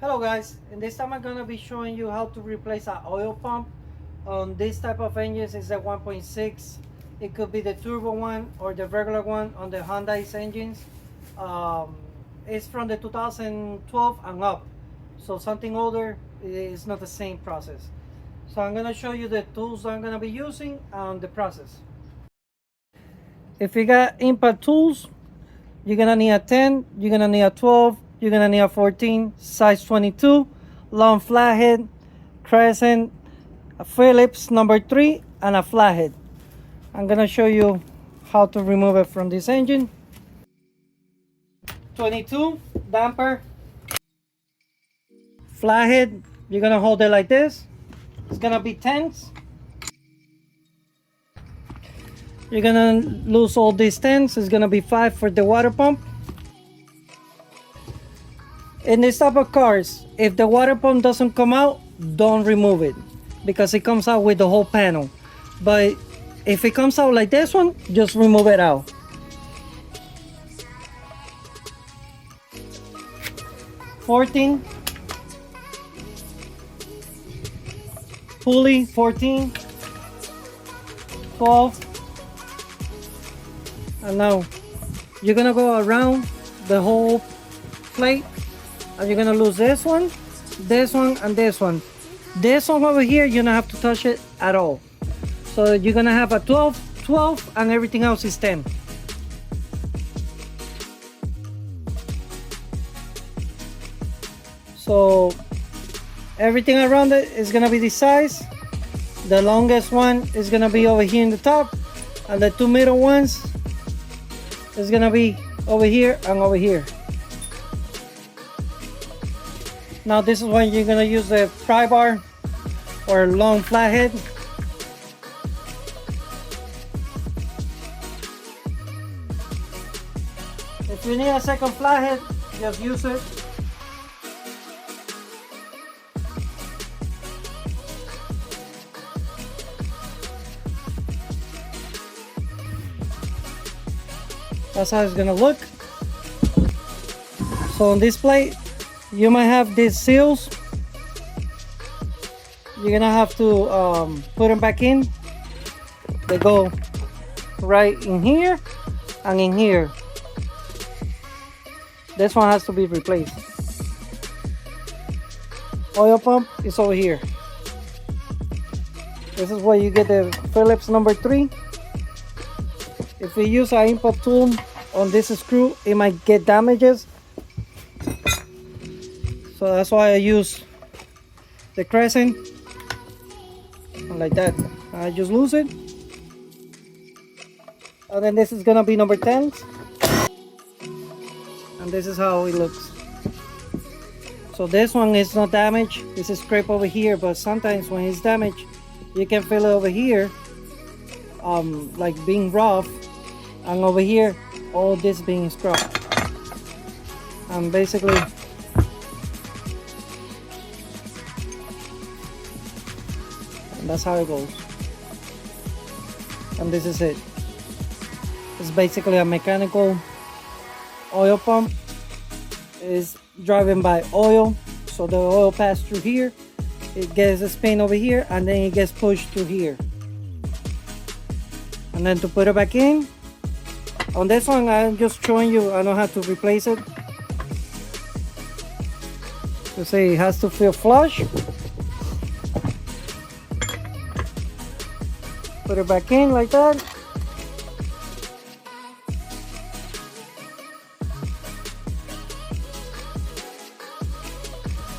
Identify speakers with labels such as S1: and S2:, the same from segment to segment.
S1: Hello guys, in this time I'm gonna be showing you how to replace an oil pump on this type of engines. Is a 1.6. It could be the turbo one or the regular one on the Hyundai's engines. It's from the 2012 and up, so something older is not the same process. So I'm gonna show you the tools I'm gonna be using and the process. If you got impact tools, you're gonna need a 10, you're gonna need a 12, you're gonna need a 14, size 22, long flathead, crescent, a Phillips number 3, and a flathead. I'm gonna show you how to remove it from this engine. 22 damper, flathead, you're gonna hold it like this. It's gonna be tense. You're gonna lose all these 10s. It's gonna be 5 for the water pump. In this type of cars, if the water pump doesn't come out, don't remove it because it comes out with the whole panel. But if it comes out like this one, just remove it out. $14, pulley 14, 12, and now you're gonna go around the whole plate and you're gonna lose this one, and this one. This one over here, you don't have to touch it at all. So you're gonna have a 12, and everything else is 10. So everything around it is gonna be this size. The longest one is gonna be over here in the top, and the two middle ones is gonna be over here and over here. Now this is when you're gonna use the pry bar or long flathead. If you need a second flathead, just use it. That's how it's gonna look. So on this plate, you might have these seals. You're gonna have to put them back in. They go right in here and in here. This one has to be replaced. Oil pump is over here. This is where you get the Phillips number 3. If you use an impact tool on this screw, it might get damages. So that's why I use the crescent like that. I just lose it. And then this is gonna be number 10. And this is how it looks. So this one is not damaged. This is scrape over here, but sometimes when it's damaged, you can feel it over here, like being rough, and over here, all this being scrubbed. And basically, that's how it goes. And this is it. It's basically a mechanical oil pump. It's driven by oil, so the oil passes through here, it gets a spin over here, and then it gets pushed through here. And then to put it back in, on this one I'm just showing you, I know how to replace it. You see, it has to feel flush. Put it back in like that.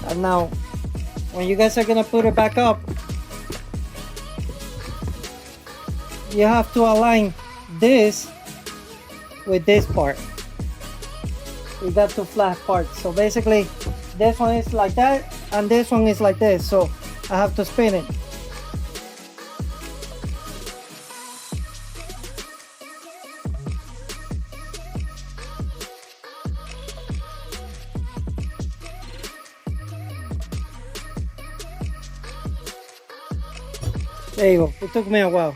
S1: And now, when you guys are gonna put it back up, you have to align this with this part. We got two flat parts. So basically, this one is like that, and this one is like this. So I have to spin it. There you go. It took me a while.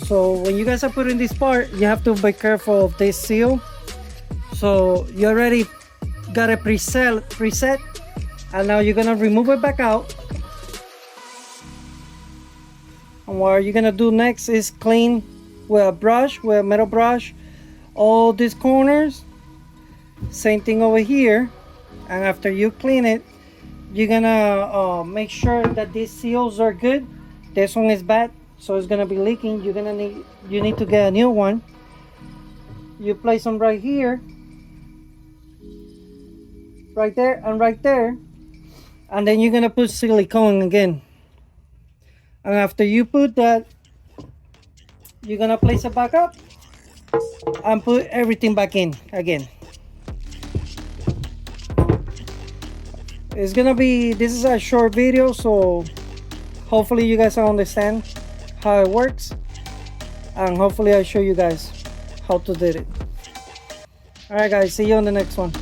S1: So when you guys are putting this part, you have to be careful of this seal. So you already got it preset, and now you're gonna remove it back out. And what you're gonna do next is clean with a brush, with a metal brush, all these corners. Same thing over here. And after you clean it, you're gonna make sure that these seals are good. This one is bad, so it's gonna be leaking. You need to get a new one. You place them right here, right there, and right there, and then you're gonna put silicone again. And after you put that, you're gonna place it back up and put everything back in again. It's gonna be, this is a short video, so hopefully you guys understand how it works, and hopefully I show you guys how to do it. All right guys, see you on the next one.